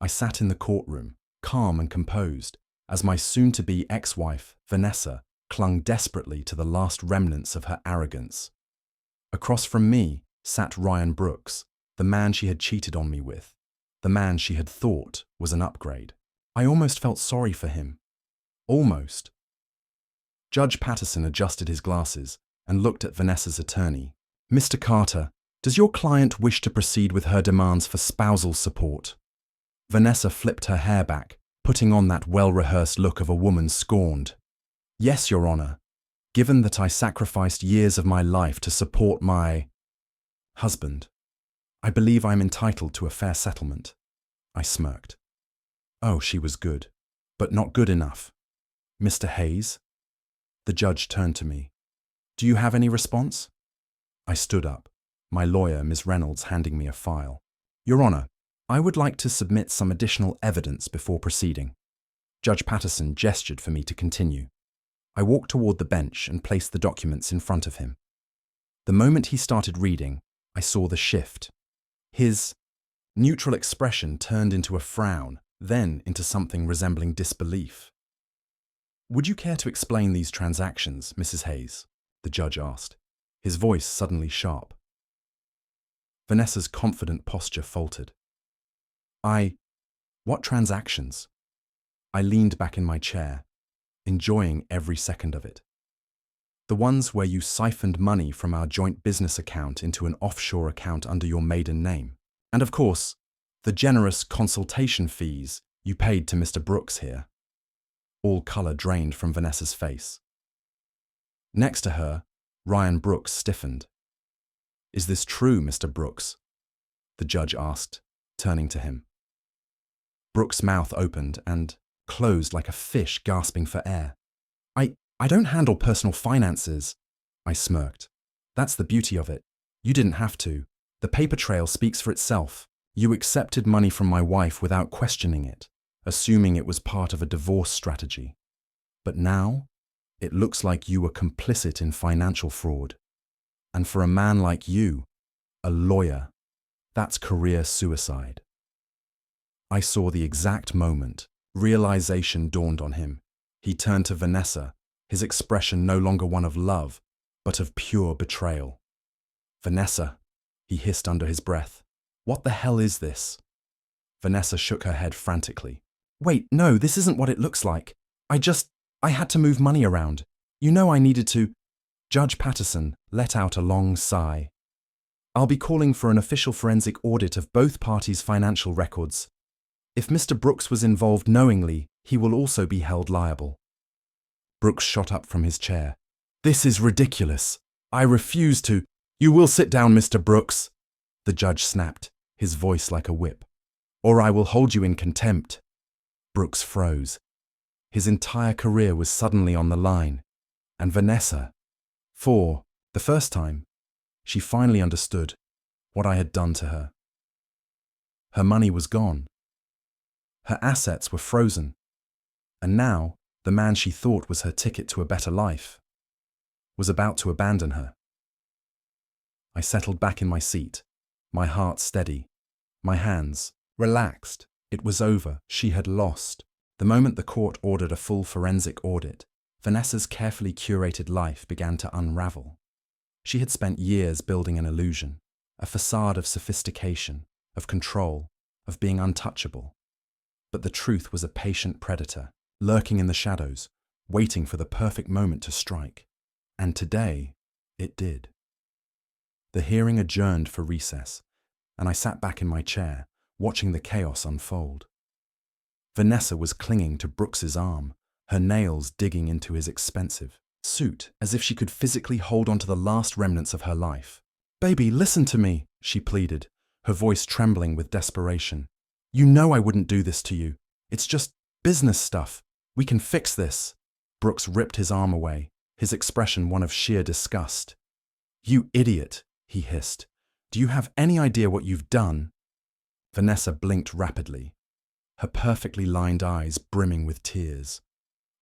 I sat in the courtroom, calm and composed, as my soon-to-be ex-wife, Vanessa, clung desperately to the last remnants of her arrogance. Across from me sat Ryan Brooks, the man she had cheated on me with, the man she had thought was an upgrade. I almost felt sorry for him. Almost. Judge Patterson adjusted his glasses and looked at Vanessa's attorney. "Mr. Carter, does your client wish to proceed with her demands for spousal support?" Vanessa flipped her hair back, putting on that well-rehearsed look of a woman scorned. "Yes, Your Honor. Given that I sacrificed years of my life to support my husband, I believe I am entitled to a fair settlement." I smirked. Oh, she was good, but not good enough. "Mr. Hayes?" The judge turned to me. "Do you have any response?" I stood up, my lawyer, Ms. Reynolds, handing me a file. "Your Honor, I would like to submit some additional evidence before proceeding." Judge Patterson gestured for me to continue. I walked toward the bench and placed the documents in front of him. The moment he started reading, I saw the shift. His neutral expression turned into a frown, then into something resembling disbelief. "Would you care to explain these transactions, Mrs. Hayes?" the judge asked, his voice suddenly sharp. Vanessa's confident posture faltered. What transactions?" I leaned back in my chair, enjoying every second of it. "The ones where you siphoned money from our joint business account into an offshore account under your maiden name. And of course, the generous consultation fees you paid to Mr. Brooks here." All color drained from Vanessa's face. Next to her, Ryan Brooks stiffened. "Is this true, Mr. Brooks?" the judge asked, turning to him. Brooks' mouth opened and closed like a fish gasping for air. I don't handle personal finances," I smirked. "That's the beauty of it. You didn't have to. The paper trail speaks for itself. You accepted money from my wife without questioning it, assuming it was part of a divorce strategy. But now, it looks like you were complicit in financial fraud. And for a man like you, a lawyer, that's career suicide." I saw the exact moment. Realization dawned on him. He turned to Vanessa, his expression no longer one of love, but of pure betrayal. "Vanessa," he hissed under his breath, "what the hell is this?" Vanessa shook her head frantically. "Wait, no, this isn't what it looks like. I had to move money around. You know I needed to." Judge Patterson let out a long sigh. "I'll be calling for an official forensic audit of both parties' financial records. If Mr. Brooks was involved knowingly, he will also be held liable." Brooks shot up from his chair. "This is ridiculous. I refuse to—" "You will sit down, Mr. Brooks," the judge snapped, his voice like a whip. "Or I will hold you in contempt." Brooks froze. His entire career was suddenly on the line. And Vanessa, for the first time, she finally understood what I had done to her. Her money was gone. Her assets were frozen. And now, the man she thought was her ticket to a better life was about to abandon her. I settled back in my seat, my heart steady, my hands relaxed. It was over. She had lost. The moment the court ordered a full forensic audit, Vanessa's carefully curated life began to unravel. She had spent years building an illusion, a facade of sophistication, of control, of being untouchable. But the truth was a patient predator, lurking in the shadows, waiting for the perfect moment to strike. And today, it did. The hearing adjourned for recess, and I sat back in my chair, watching the chaos unfold. Vanessa was clinging to Brooks's arm, her nails digging into his expensive suit, as if she could physically hold on to the last remnants of her life. "Baby, listen to me," she pleaded, her voice trembling with desperation. "You know I wouldn't do this to you. It's just business stuff. We can fix this." Brooks ripped his arm away, his expression one of sheer disgust. "You idiot," he hissed. "Do you have any idea what you've done?" Vanessa blinked rapidly, her perfectly lined eyes brimming with tears.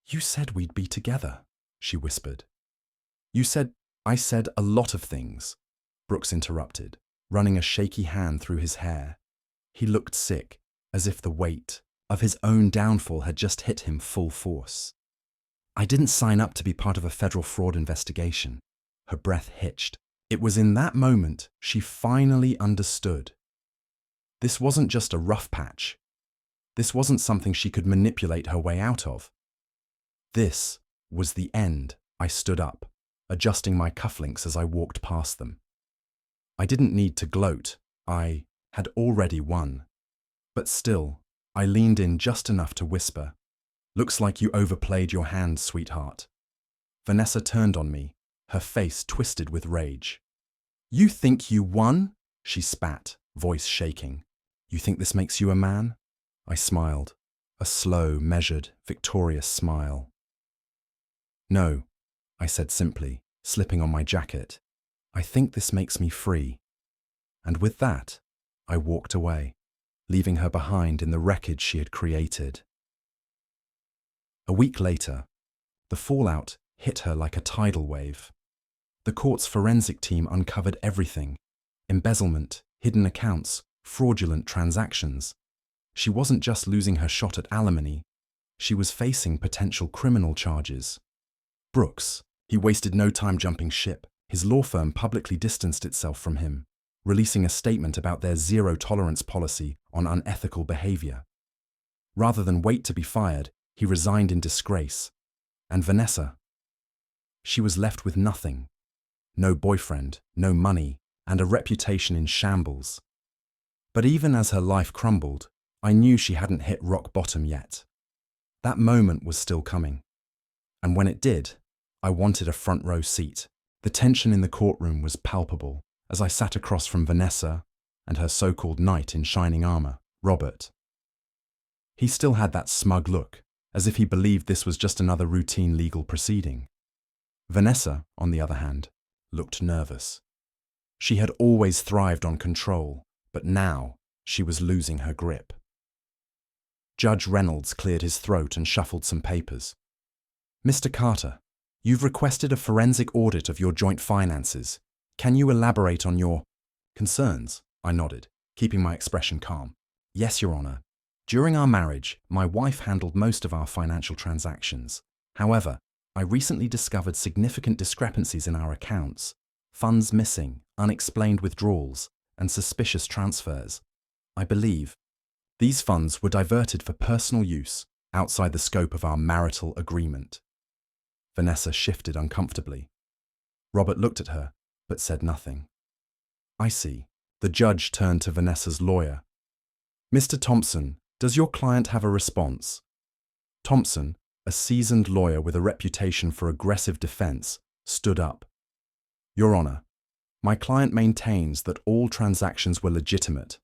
"You said we'd be together," she whispered. I said a lot of things," Brooks interrupted, running a shaky hand through his hair. He looked sick, as if the weight of his own downfall had just hit him full force. I didn't sign up to be part of a federal fraud investigation. Her breath hitched. It was in that moment she finally understood. This wasn't just a rough patch. This wasn't something she could manipulate her way out of. This was the end. I stood up, adjusting my cufflinks as I walked past them. I didn't need to gloat. I had already won. But still, I leaned in just enough to whisper, "Looks like you overplayed your hand, sweetheart." Vanessa turned on me, her face twisted with rage. "You think you won?" she spat, voice shaking. "You think this makes you a man?" I smiled, a slow, measured, victorious smile. "No," I said simply, slipping on my jacket. "I think this makes me free." And with that, I walked away, leaving her behind in the wreckage she had created. A week later, the fallout hit her like a tidal wave. The court's forensic team uncovered everything: embezzlement, hidden accounts, fraudulent transactions. She wasn't just losing her shot at alimony, she was facing potential criminal charges. Brooks, he wasted no time jumping ship. His law firm publicly distanced itself from him, releasing a statement about their zero-tolerance policy on unethical behavior. Rather than wait to be fired, he resigned in disgrace. And Vanessa? She was left with nothing. No boyfriend, no money, and a reputation in shambles. But even as her life crumbled, I knew she hadn't hit rock bottom yet. That moment was still coming. And when it did, I wanted a front row seat. The tension in the courtroom was palpable as I sat across from Vanessa and her so-called knight in shining armor, Robert. He still had that smug look, as if he believed this was just another routine legal proceeding. Vanessa, on the other hand, looked nervous. She had always thrived on control, but now she was losing her grip. Judge Reynolds cleared his throat and shuffled some papers. "Mr. Carter, you've requested a forensic audit of your joint finances. Can you elaborate on your concerns?" I nodded, keeping my expression calm. "Yes, Your Honor. During our marriage, my wife handled most of our financial transactions. However, I recently discovered significant discrepancies in our accounts: funds missing, unexplained withdrawals, and suspicious transfers. I believe these funds were diverted for personal use outside the scope of our marital agreement." Vanessa shifted uncomfortably. Robert looked at her, but said nothing. "I see." The judge turned to Vanessa's lawyer. "Mr. Thompson, does your client have a response?" Thompson, a seasoned lawyer with a reputation for aggressive defense, stood up. "Your Honor, my client maintains that all transactions were legitimate.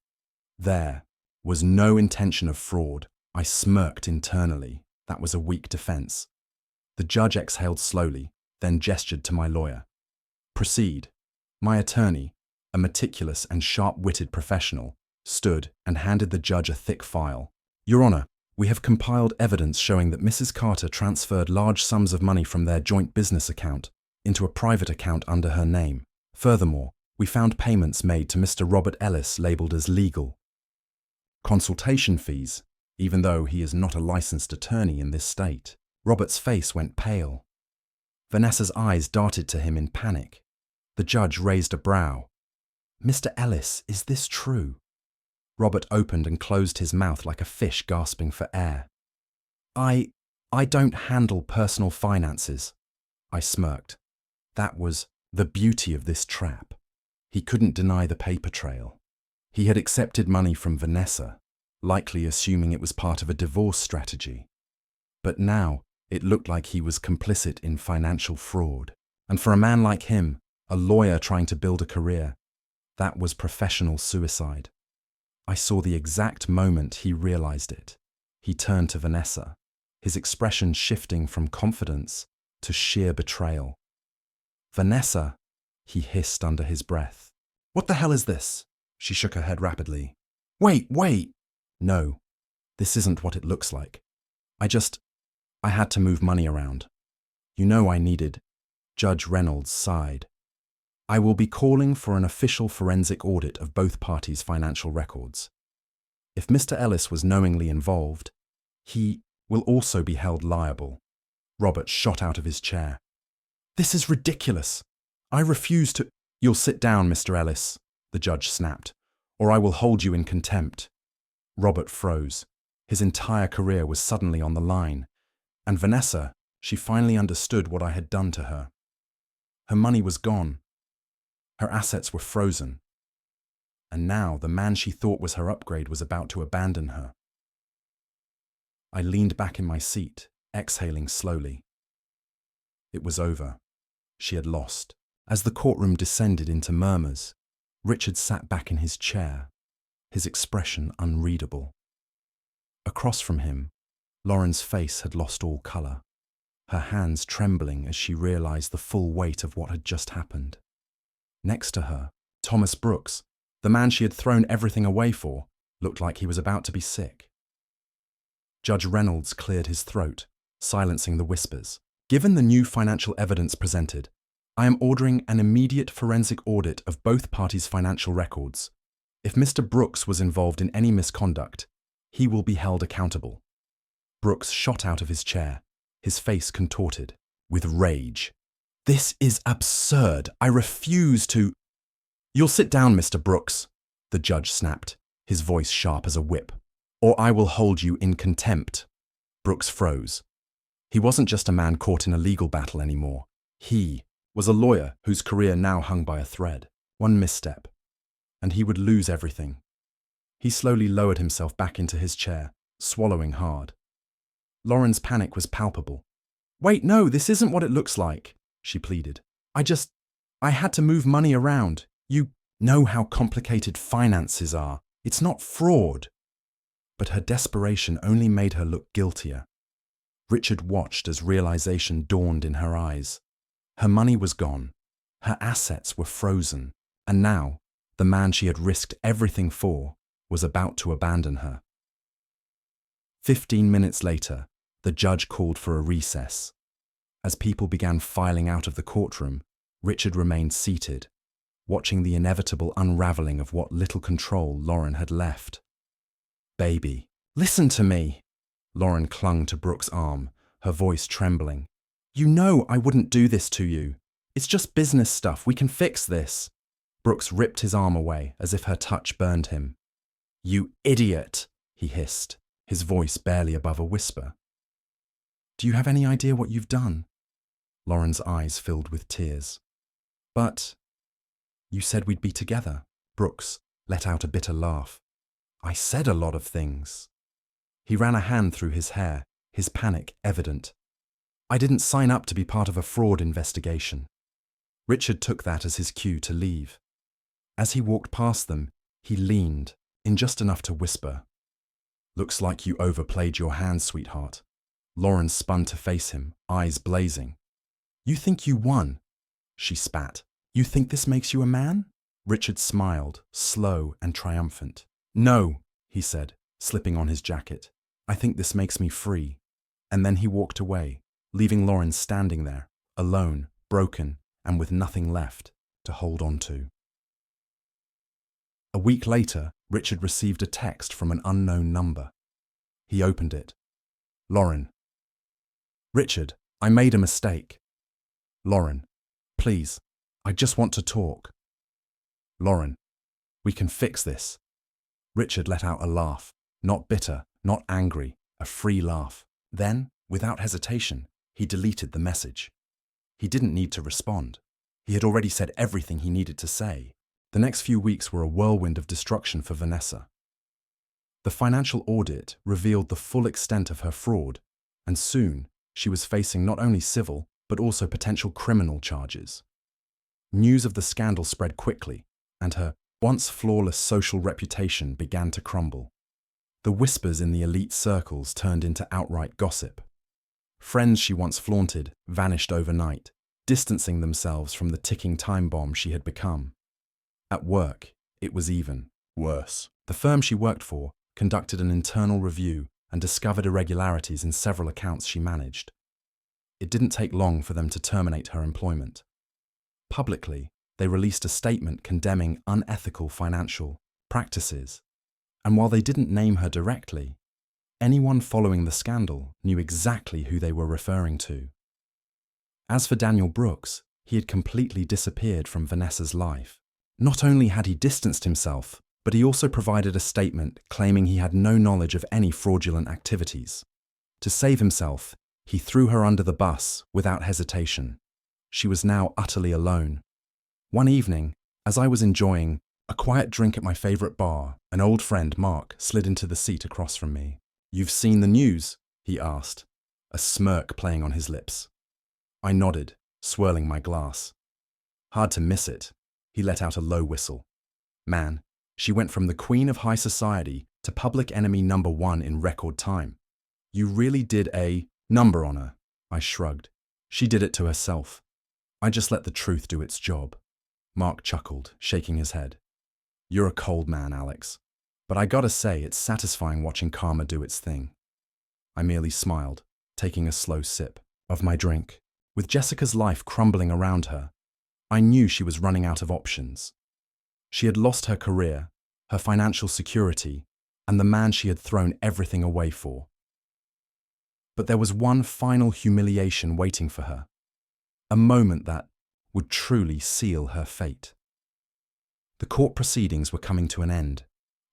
There was no intention of fraud." I smirked internally. That was a weak defense. The judge exhaled slowly, then gestured to my lawyer. "Proceed." My attorney, a meticulous and sharp-witted professional, stood and handed the judge a thick file. "Your Honor, we have compiled evidence showing that Mrs. Carter transferred large sums of money from their joint business account into a private account under her name. Furthermore, we found payments made to Mr. Robert Ellis labeled as legal consultation fees, even though he is not a licensed attorney in this state." Robert's face went pale. Vanessa's eyes darted to him in panic. The judge raised a brow. "Mr. Ellis, is this true?" Robert opened and closed his mouth like a fish gasping for air. I don't handle personal finances." I smirked. That was the beauty of this trap. He couldn't deny the paper trail. He had accepted money from Vanessa, likely assuming it was part of a divorce strategy. But now it looked like he was complicit in financial fraud. And for a man like him, a lawyer trying to build a career, that was professional suicide. I saw the exact moment he realized it. He turned to Vanessa, his expression shifting from confidence to sheer betrayal. "Vanessa," he hissed under his breath. "What the hell is this?" She shook her head rapidly. Wait! No, this isn't what it looks like. I had to move money around. You know I needed." Judge Reynolds sighed. "I will be calling for an official forensic audit of both parties' financial records. If Mr. Ellis was knowingly involved, he will also be held liable. Robert shot out of his chair. This is ridiculous. I refuse to— You'll sit down, Mr. Ellis, the judge snapped, or I will hold you in contempt. Robert froze. His entire career was suddenly on the line. And Vanessa, she finally understood what I had done to her. Her money was gone. Her assets were frozen. And now the man she thought was her upgrade was about to abandon her. I leaned back in my seat, exhaling slowly. It was over. She had lost. As the courtroom descended into murmurs, Richard sat back in his chair, his expression unreadable. Across from him, Lauren's face had lost all colour, her hands trembling as she realised the full weight of what had just happened. Next to her, Thomas Brooks, the man she had thrown everything away for, looked like he was about to be sick. Judge Reynolds cleared his throat, silencing the whispers. Given the new financial evidence presented, I am ordering an immediate forensic audit of both parties' financial records. If Mr. Brooks was involved in any misconduct, he will be held accountable. Brooks shot out of his chair, his face contorted, with rage. This is absurd. I refuse to— You'll sit down, Mr. Brooks, the judge snapped, his voice sharp as a whip, or I will hold you in contempt. Brooks froze. He wasn't just a man caught in a legal battle anymore. He was a lawyer whose career now hung by a thread. One misstep, and he would lose everything. He slowly lowered himself back into his chair, swallowing hard. Lauren's panic was palpable. Wait, no, this isn't what it looks like, she pleaded. I had to move money around. You know how complicated finances are. It's not fraud. But her desperation only made her look guiltier. Richard watched as realization dawned in her eyes. Her money was gone. Her assets were frozen. And now, the man she had risked everything for was about to abandon her. 15 minutes later, the judge called for a recess. As people began filing out of the courtroom, Richard remained seated, watching the inevitable unraveling of what little control Lauren had left. Baby, listen to me. Lauren clung to Brooks' arm, her voice trembling. You know I wouldn't do this to you. It's just business stuff. We can fix this. Brooks ripped his arm away as if her touch burned him. You idiot, he hissed, his voice barely above a whisper. Do you have any idea what you've done? Lauren's eyes filled with tears. But you said we'd be together. Brooks let out a bitter laugh. I said a lot of things. He ran a hand through his hair, his panic evident. I didn't sign up to be part of a fraud investigation. Richard took that as his cue to leave. As he walked past them, he leaned, in just enough to whisper. Looks like you overplayed your hand, sweetheart. Lauren spun to face him, eyes blazing. You think you won? She spat. You think this makes you a man? Richard smiled, slow and triumphant. No, he said, slipping on his jacket. I think this makes me free. And then he walked away, leaving Lauren standing there, alone, broken, and with nothing left to hold on to. A week later, Richard received a text from an unknown number. He opened it. Lauren. Richard, I made a mistake. Lauren, please, I just want to talk. Lauren, we can fix this. Richard let out a laugh, not bitter, not angry, a free laugh. Then, without hesitation, he deleted the message. He didn't need to respond. He had already said everything he needed to say. The next few weeks were a whirlwind of destruction for Vanessa. The financial audit revealed the full extent of her fraud, and soon she was facing not only civil but also potential criminal charges. News of the scandal spread quickly, and her once flawless social reputation began to crumble. The whispers in the elite circles turned into outright gossip. Friends she once flaunted vanished overnight, distancing themselves from the ticking time bomb she had become. At work, it was even worse. The firm she worked for conducted an internal review and discovered irregularities in several accounts she managed. It didn't take long for them to terminate her employment. Publicly, they released a statement condemning unethical financial practices. And while they didn't name her directly, anyone following the scandal knew exactly who they were referring to. As for Daniel Brooks, he had completely disappeared from Vanessa's life. Not only had he distanced himself, but he also provided a statement claiming he had no knowledge of any fraudulent activities. To save himself, he threw her under the bus without hesitation. She was now utterly alone. One evening, as I was enjoying a quiet drink at my favorite bar, an old friend, Mark, slid into the seat across from me. "You've seen the news?" he asked, a smirk playing on his lips. I nodded, swirling my glass. "Hard to miss it." He let out a low whistle. "Man, she went from the queen of high society to public enemy number 1 in record time. You really did a number on her." I shrugged. "She did it to herself. I just let the truth do its job." Mark chuckled, shaking his head. "You're a cold man, Alex. But I gotta say, it's satisfying watching karma do its thing." I merely smiled, taking a slow sip of my drink. With Jessica's life crumbling around her, I knew she was running out of options. She had lost her career, her financial security, and the man she had thrown everything away for. But there was one final humiliation waiting for her, a moment that would truly seal her fate. The court proceedings were coming to an end,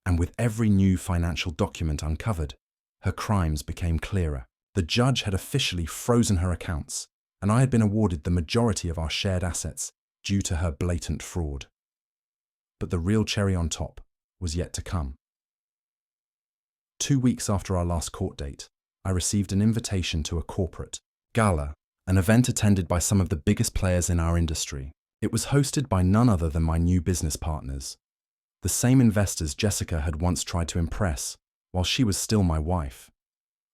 and with every new financial document uncovered, her crimes became clearer. The judge had officially frozen her accounts, and I had been awarded the majority of our shared assets due to her blatant fraud. But the real cherry on top was yet to come. 2 weeks after our last court date, I received an invitation to a corporate gala, an event attended by some of the biggest players in our industry. It was hosted by none other than my new business partners, the same investors Jessica had once tried to impress while she was still my wife.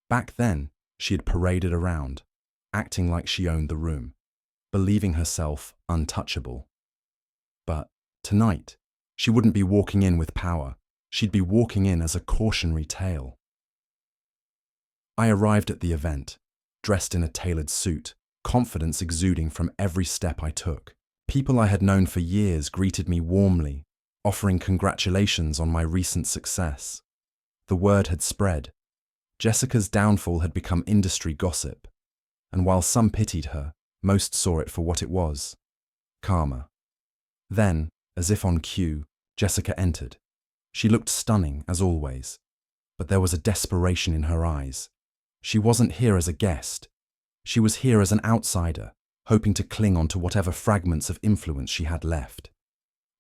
Back then, she had paraded around, acting like she owned the room, believing herself untouchable. But tonight, she wouldn't be walking in with power. She'd be walking in as a cautionary tale. I arrived at the event, dressed in a tailored suit, confidence exuding from every step I took. People I had known for years greeted me warmly, offering congratulations on my recent success. The word had spread. Jessica's downfall had become industry gossip, and while some pitied her, most saw it for what it was: karma. Then, as if on cue, Jessica entered. She looked stunning, as always, but there was a desperation in her eyes. She wasn't here as a guest. She was here as an outsider, hoping to cling on to whatever fragments of influence she had left.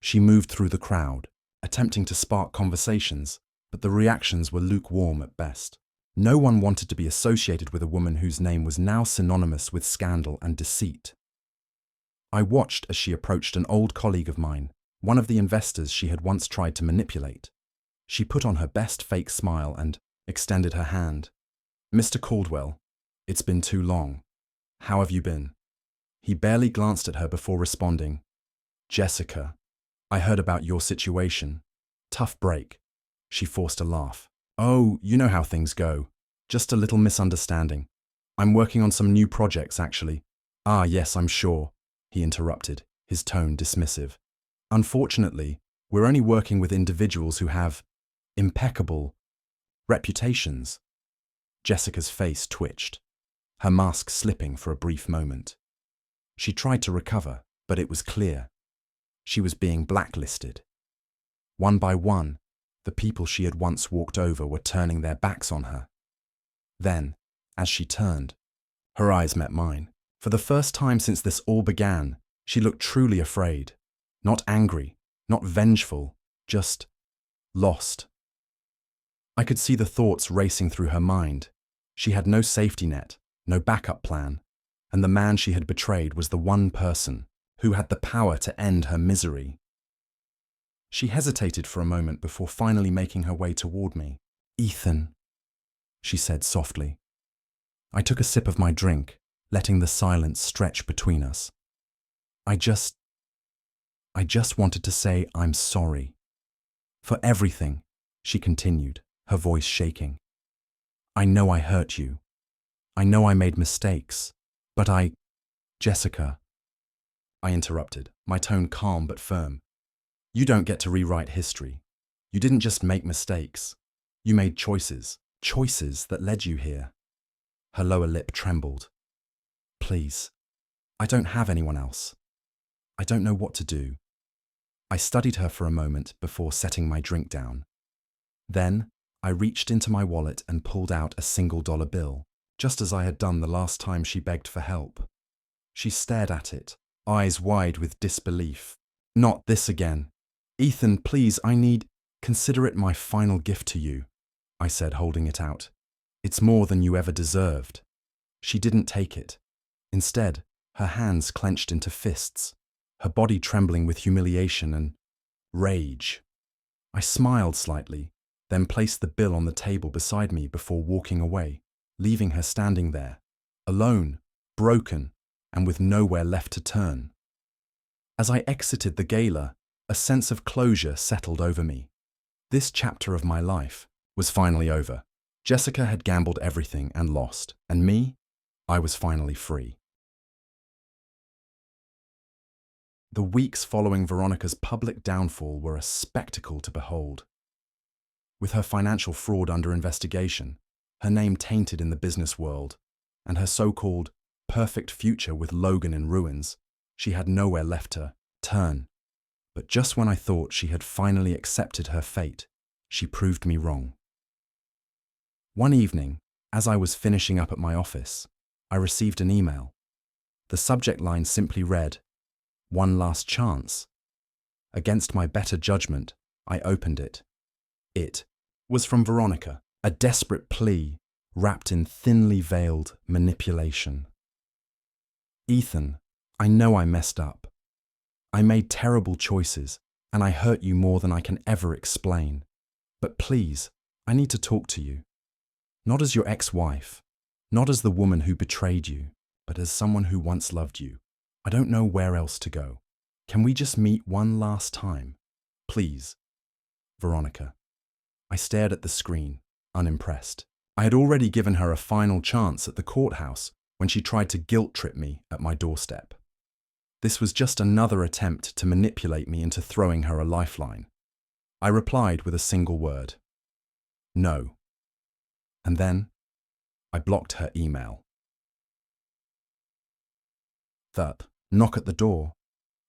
She moved through the crowd, attempting to spark conversations, but the reactions were lukewarm at best. No one wanted to be associated with a woman whose name was now synonymous with scandal and deceit. I watched as she approached an old colleague of mine, one of the investors she had once tried to manipulate. She put on her best fake smile and extended her hand. "Mr. Caldwell, it's been too long. How have you been?" He barely glanced at her before responding, "Jessica, I heard about your situation. Tough break." She forced a laugh. "Oh, you know how things go. Just a little misunderstanding. I'm working on some new projects, actually." "Ah, yes, I'm sure," he interrupted, his tone dismissive. "Unfortunately, we're only working with individuals who have impeccable reputations." Jessica's face twitched, her mask slipping for a brief moment. She tried to recover, but it was clear. She was being blacklisted. One by one, the people she had once walked over were turning their backs on her. Then, as she turned, her eyes met mine. For the first time since this all began, she looked truly afraid. Not angry, not vengeful, just lost. I could see the thoughts racing through her mind. She had no safety net, no backup plan, and the man she had betrayed was the one person who had the power to end her misery. She hesitated for a moment before finally making her way toward me. "Ethan," she said softly. I took a sip of my drink, letting the silence stretch between us. I just wanted to say I'm sorry. For everything," she continued, her voice shaking. "I know I hurt you. I know I made mistakes, but Jessica," I interrupted, my tone calm but firm. "You don't get to rewrite history. You didn't just make mistakes. You made choices. Choices that led you here. Her lower lip trembled. Please. I don't have anyone else. I don't know what to do. I studied her for a moment before setting my drink down. Then, I reached into my wallet and pulled out a $1 bill, just as I had done the last time she begged for help. She stared at it, eyes wide with disbelief. Not this again. Ethan, please, consider it my final gift to you, I said, holding it out. It's more than you ever deserved. She didn't take it. Instead, her hands clenched into fists, her body trembling with humiliation and rage. I smiled slightly, then placed the bill on the table beside me before walking away, leaving her standing there, alone, broken, and with nowhere left to turn. As I exited the gala, a sense of closure settled over me. This chapter of my life was finally over. Jessica had gambled everything and lost, and me, I was finally free. The weeks following Veronica's public downfall were a spectacle to behold. With her financial fraud under investigation, her name tainted in the business world, and her so-called perfect future with Logan in ruins, she had nowhere left to turn. But just when I thought she had finally accepted her fate, she proved me wrong. One evening, as I was finishing up at my office, I received an email. The subject line simply read, "One last chance." Against my better judgment, I opened it. It was from Veronica, a desperate plea wrapped in thinly veiled manipulation. Ethan, I know I messed up. I made terrible choices, and I hurt you more than I can ever explain. But please, I need to talk to you. Not as your ex-wife, not as the woman who betrayed you, but as someone who once loved you. I don't know where else to go. Can we just meet one last time? Please. Veronica. I stared at the screen, unimpressed. I had already given her a final chance at the courthouse when she tried to guilt-trip me at my doorstep. This was just another attempt to manipulate me into throwing her a lifeline. I replied with a single word. No. And then, I blocked her email. Third, knock at the door,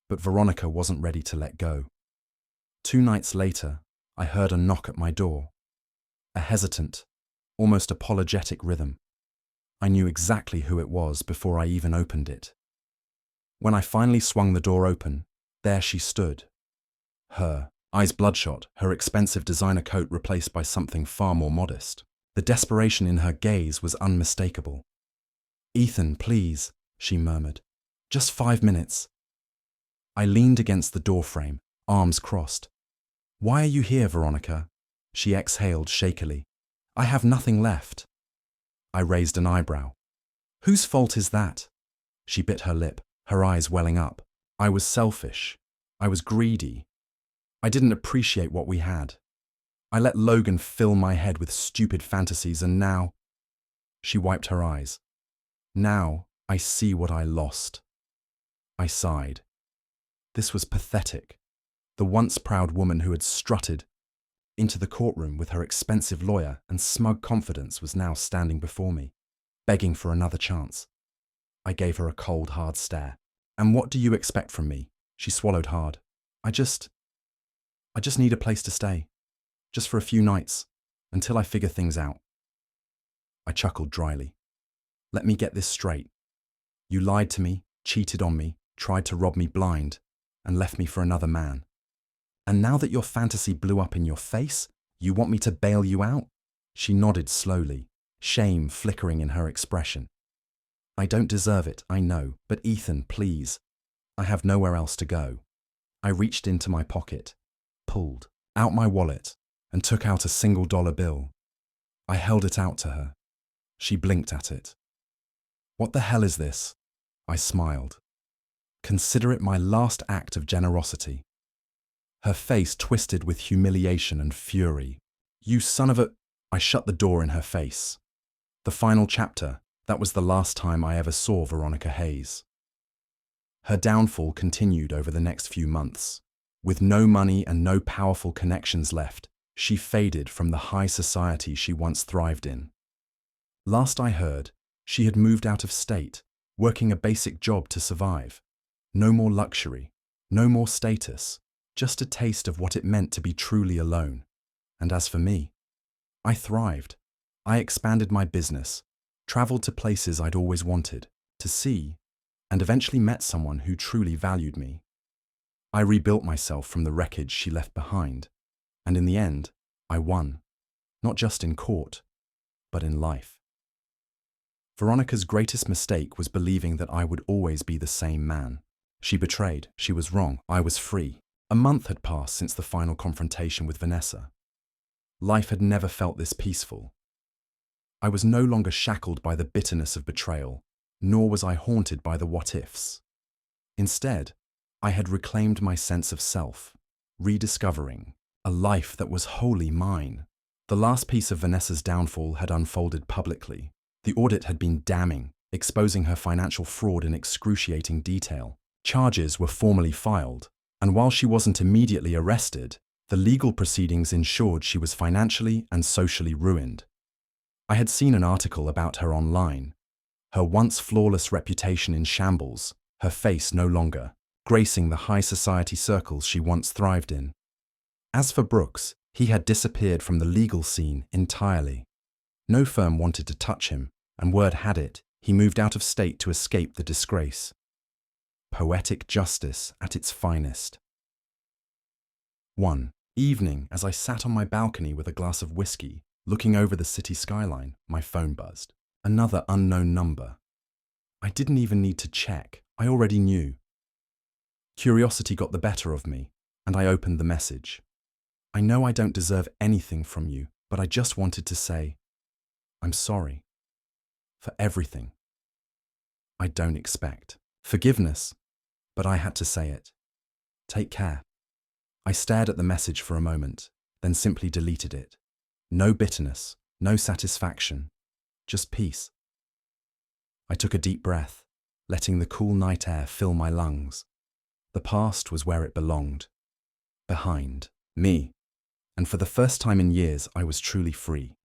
but Veronica wasn't ready to let go. 2 nights later, I heard a knock at my door. A hesitant, almost apologetic rhythm. I knew exactly who it was before I even opened it. When I finally swung the door open, there she stood. Her eyes bloodshot, her expensive designer coat replaced by something far more modest. The desperation in her gaze was unmistakable. "Ethan, please," she murmured. "Just 5 minutes." I leaned against the doorframe, arms crossed. "Why are you here, Veronica?" She exhaled shakily. "I have nothing left." I raised an eyebrow. "Whose fault is that?" She bit her lip, her eyes welling up. "I was selfish. I was greedy. I didn't appreciate what we had. I let Logan fill my head with stupid fantasies, and now..." She wiped her eyes. "Now I see what I lost." I sighed. This was pathetic. The once proud woman who had strutted into the courtroom with her expensive lawyer and smug confidence was now standing before me, begging for another chance. I gave her a cold, hard stare. "And what do you expect from me?" She swallowed hard. I just need a place to stay. Just for a few nights, until I figure things out." I chuckled dryly. "Let me get this straight. You lied to me, cheated on me, tried to rob me blind, and left me for another man. And now that your fantasy blew up in your face, you want me to bail you out?" She nodded slowly, shame flickering in her expression. "I don't deserve it, I know, but Ethan, please. I have nowhere else to go." I reached into my pocket, pulled out my wallet, and took out a $1 bill. I held it out to her. She blinked at it. "What the hell is this?" I smiled. "Consider it my last act of generosity." Her face twisted with humiliation and fury. "You son of a..." I shut the door in her face. The final chapter, that was the last time I ever saw Veronica Hayes. Her downfall continued over the next few months. With no money and no powerful connections left, She faded from the high society she once thrived in. Last I heard, she had moved out of state, working a basic job to survive. No more luxury, no more status, just a taste of what it meant to be truly alone. And as for me, I thrived. I expanded my business, traveled to places I'd always wanted to see, and eventually met someone who truly valued me. I rebuilt myself from the wreckage she left behind, and in the end, I won, not just in court, but in life. Veronica's greatest mistake was believing that I would always be the same man. She betrayed, she was wrong, I was free. A month had passed since the final confrontation with Vanessa. Life had never felt this peaceful. I was no longer shackled by the bitterness of betrayal, nor was I haunted by the what-ifs. Instead, I had reclaimed my sense of self, rediscovering a life that was wholly mine. The last piece of Vanessa's downfall had unfolded publicly. The audit had been damning, exposing her financial fraud in excruciating detail. Charges were formally filed, and while she wasn't immediately arrested, the legal proceedings ensured she was financially and socially ruined. I had seen an article about her online. Her once flawless reputation in shambles, her face no longer gracing the high society circles she once thrived in. As for Brooks, he had disappeared from the legal scene entirely. No firm wanted to touch him, and word had it, he moved out of state to escape the disgrace. Poetic justice at its finest. One evening, as I sat on my balcony with a glass of whiskey, looking over the city skyline, my phone buzzed. Another unknown number. I didn't even need to check, I already knew. Curiosity got the better of me, and I opened the message. I know I don't deserve anything from you, but I just wanted to say, I'm sorry. For everything. I don't expect forgiveness, but I had to say it. Take care. I stared at the message for a moment, then simply deleted it. No bitterness, no satisfaction, just peace. I took a deep breath, letting the cool night air fill my lungs. The past was where it belonged. Behind me. And for the first time in years, I was truly free.